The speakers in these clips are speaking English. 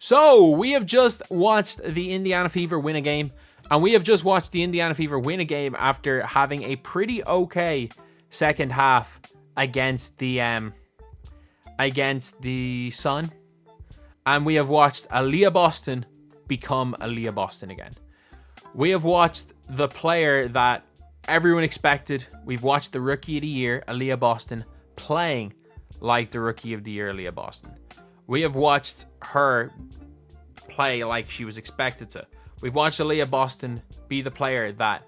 So, we have just watched the Indiana Fever win a game, and we have just watched the Indiana Fever win a game after having a pretty okay second half against the Sun. And we have watched Aaliyah Boston become Aaliyah Boston again. We have watched the player that everyone expected. We've watched the Rookie of the Year, Aaliyah Boston, playing like the Rookie of the Year, Aaliyah Boston. We have watched her play like she was expected to. We've watched Aaliyah Boston be the player that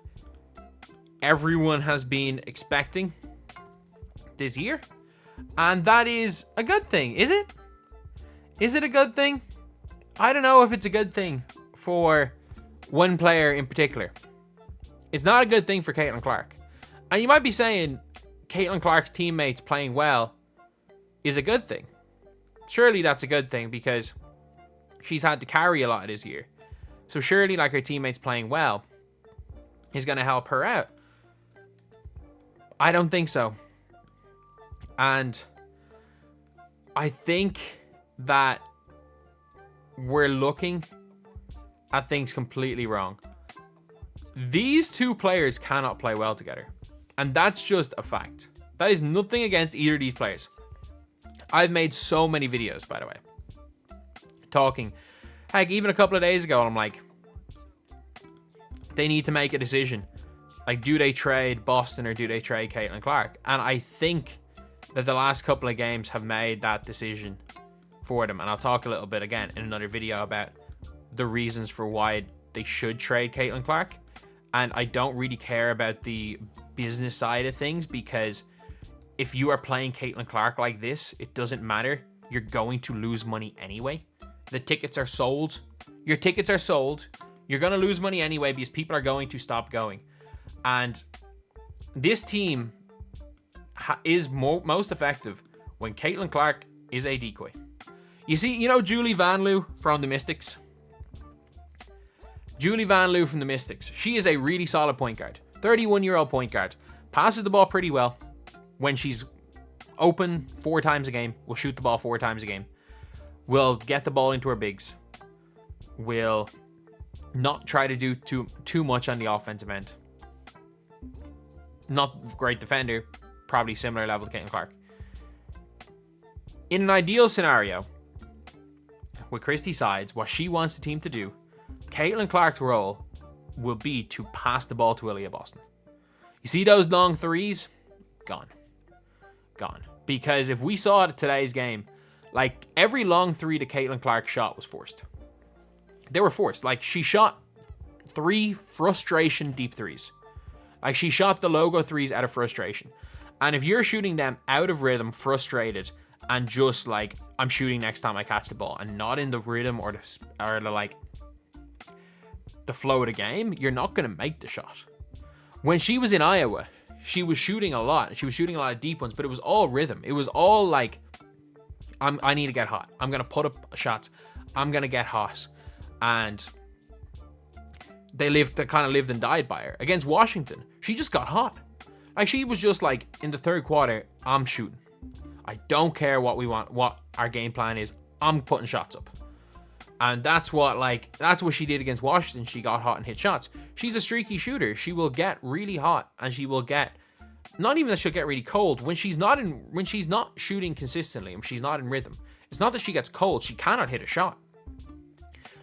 everyone has been expecting this year. And that is a good thing, is it? Is it a good thing? I don't know if it's a good thing for one player in particular. It's not a good thing for Caitlin Clark. And you might be saying Caitlin Clark's teammates playing well is a good thing. Surely that's a good thing because she's had to carry a lot this year. So surely like her teammates playing well is going to help her out. I don't think so. And I think that we're looking at things completely wrong. These two players cannot play well together. And that's just a fact. That is nothing against either of these players. I've made so many videos, by the way, talking. Heck, even a couple of days ago, I'm like, they need to make a decision. Like, do they trade Boston or do they trade Caitlin Clark? And I think that the last couple of games have made that decision for them. And I'll talk a little bit again in another video about the reasons for why they should trade Caitlin Clark. And I don't really care about the business side of things because if you are playing Caitlin Clark like this, it doesn't matter. You're going to lose money anyway. The tickets are sold. Your tickets are sold. You're going to lose money anyway because people are going to stop going. And this team is most effective when Caitlin Clark is a decoy. You see, you know Julie Van Loo from the Mystics? Julie Van Loo from the Mystics. She is a really solid point guard. 31-year-old point guard. Passes the ball pretty well. When she's open 4 times a game, will shoot the ball 4 times a game. Will get the ball into her bigs. Will not try to do too much on the offensive end. Not great defender. Probably similar level to Caitlin Clark. In an ideal scenario, with Christie Sides, what she wants the team to do, Caitlin Clark's role will be to pass the ball to Aaliyah Boston. You see those long threes? Gone. Because if we saw it at today's game, like every long three that Caitlin Clark shot was forced. They were forced. Like she shot 3 frustration deep threes. Like she shot the logo threes out of frustration. And if you're shooting them out of rhythm, frustrated, and just like I'm shooting next time I catch the ball, and not in the rhythm or the flow of the game, you're not going to make the shot. When she was in Iowa, she was shooting a lot. She was shooting a lot of deep ones, but it was all rhythm. It was all like, I need to get hot. I'm going to put up shots. I'm going to get hot. And they kind of lived and died by her. Against Washington, she just got hot. Like she was just like, in the third quarter, I'm shooting. I don't care what we want, what our game plan is. I'm putting shots up. And that's what she did against Washington. She got hot and hit shots. She's a streaky shooter. She will get really hot and she will get, not even that she'll get really cold. When she's not shooting consistently, when she's not in rhythm, it's not that she gets cold. She cannot hit a shot.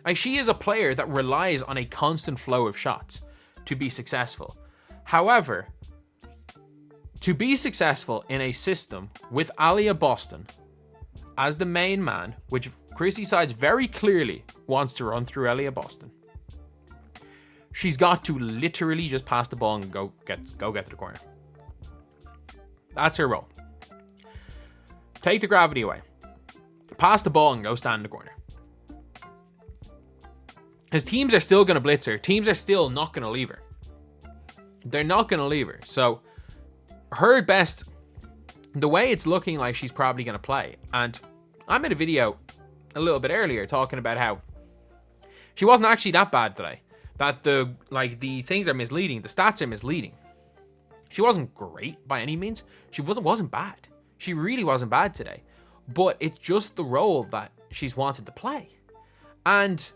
Like she is a player that relies on a constant flow of shots to be successful. However, to be successful in a system with Aaliyah Boston as the main man, which Christie Sides very clearly wants to run through Aaliyah Boston, she's got to literally just pass the ball and go get to the corner. That's her role. Take the gravity away. Pass the ball and go stand in the corner. His teams are still going to blitz her. Teams are still not going to leave her. They're not going to leave her. So her best, the way it's looking like she's probably going to play. And I made a video a little bit earlier talking about how she wasn't actually that bad today. That the things are misleading. The stats are misleading. She wasn't great by any means. She wasn't bad. She really wasn't bad today. But it's just the role that she's wanted to play. And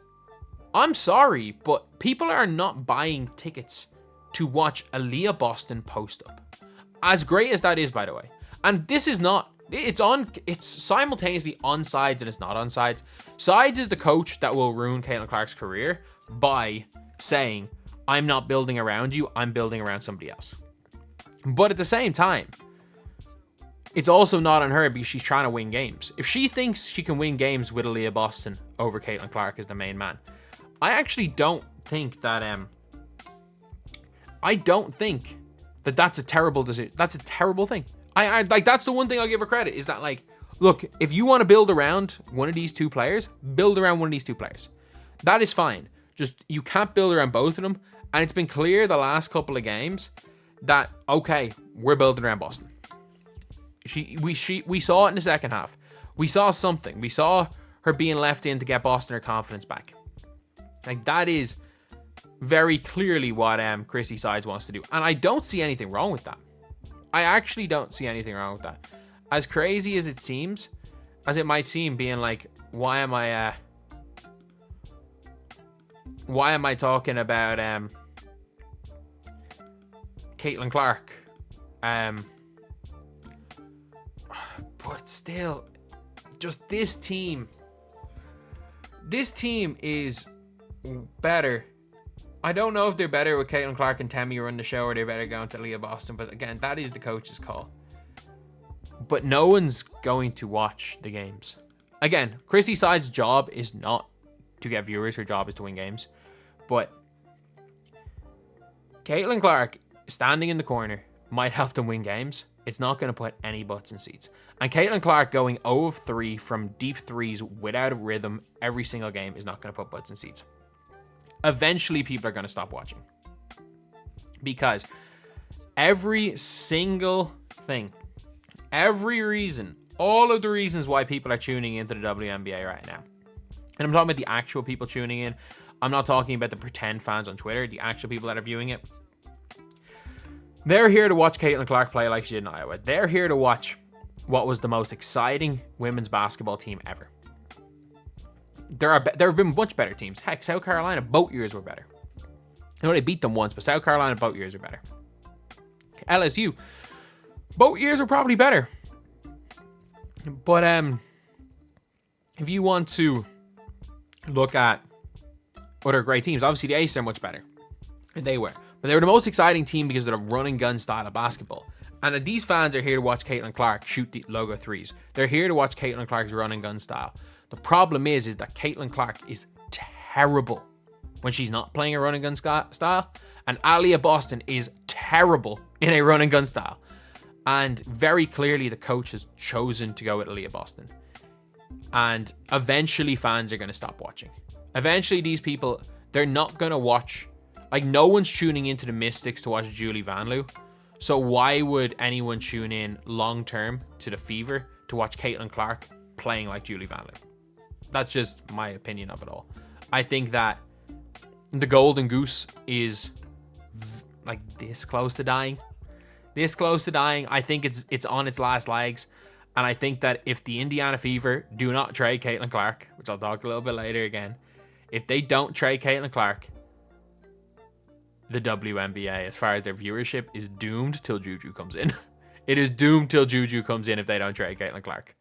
I'm sorry, but people are not buying tickets to watch Aaliyah Boston post up. As great as that is, by the way. And this is not, it's simultaneously on sides and it's not on sides. Sides is the coach that will ruin Caitlin Clark's career by saying, I'm not building around you, I'm building around somebody else. But at the same time, it's also not on her because she's trying to win games. If she thinks she can win games with Aaliyah Boston over Caitlin Clark as the main man, I actually don't think that that's a terrible decision. That's a terrible thing. I like, that's the one thing I'll give her credit, is that, like, look, if you want to build around one of these two players, build around one of these two players. That is fine. Just, you can't build around both of them. And it's been clear the last couple of games that, okay, we're building around Boston. We saw it in the second half. We saw something. We saw her being left in to get Boston her confidence back. Like, that is very clearly what Christie Sides wants to do. And I don't see anything wrong with that. I actually don't see anything wrong with that. As crazy as it seems, as it might seem, being like, why am I talking about Caitlin Clark? But still, just this team is better. I don't know if they're better with Caitlin Clark and Tammy run the show, or they're better going to Aaliyah Boston. But again, that is the coach's call. But no one's going to watch the games. Again, Christie Sides' job is not to get viewers. Her job is to win games. But Caitlin Clark standing in the corner might help them win games. It's not going to put any butts in seats. And Caitlin Clark going 0 of 3 from deep threes without a rhythm every single game is not going to put butts in seats. Eventually, people are going to stop watching. Because every single thing, every reason, all of the reasons why people are tuning into the WNBA right now. And I'm talking about the actual people tuning in. I'm not talking about the pretend fans on Twitter, the actual people that are viewing it. They're here to watch Caitlin Clark play like she did in Iowa. They're here to watch what was the most exciting women's basketball team ever. There have been much better teams. Heck, South Carolina both years were better. I know they beat them once, but South Carolina both years were better. LSU, both years were probably better. But if you want to look at other great teams, obviously the Aces are much better. And they were. But they were the most exciting team because of the run and gun style of basketball. And these fans are here to watch Caitlin Clark shoot the logo threes. They're here to watch Caitlin Clark's run and gun style. The problem is that Caitlin Clark is terrible when she's not playing a run and gun style. And Aaliyah Boston is terrible in a run and gun style. And very clearly the coach has chosen to go with Aaliyah Boston. And eventually fans are going to stop watching. Eventually these people, they're not going to watch. Like, no one's tuning into the Mystics to watch Julie Vanloo. So why would anyone tune in long term to the Fever to watch Caitlin Clark playing like Julie Vanloo? That's just my opinion of it all. I think that the Golden Goose is like this close to dying. This close to dying. I think it's on its last legs. And I think that if the Indiana Fever do not trade Caitlin Clark, which I'll talk a little bit later again, if they don't trade Caitlin Clark, the WNBA, as far as their viewership, is doomed till Juju comes in. It is doomed till Juju comes in if they don't trade Caitlin Clark.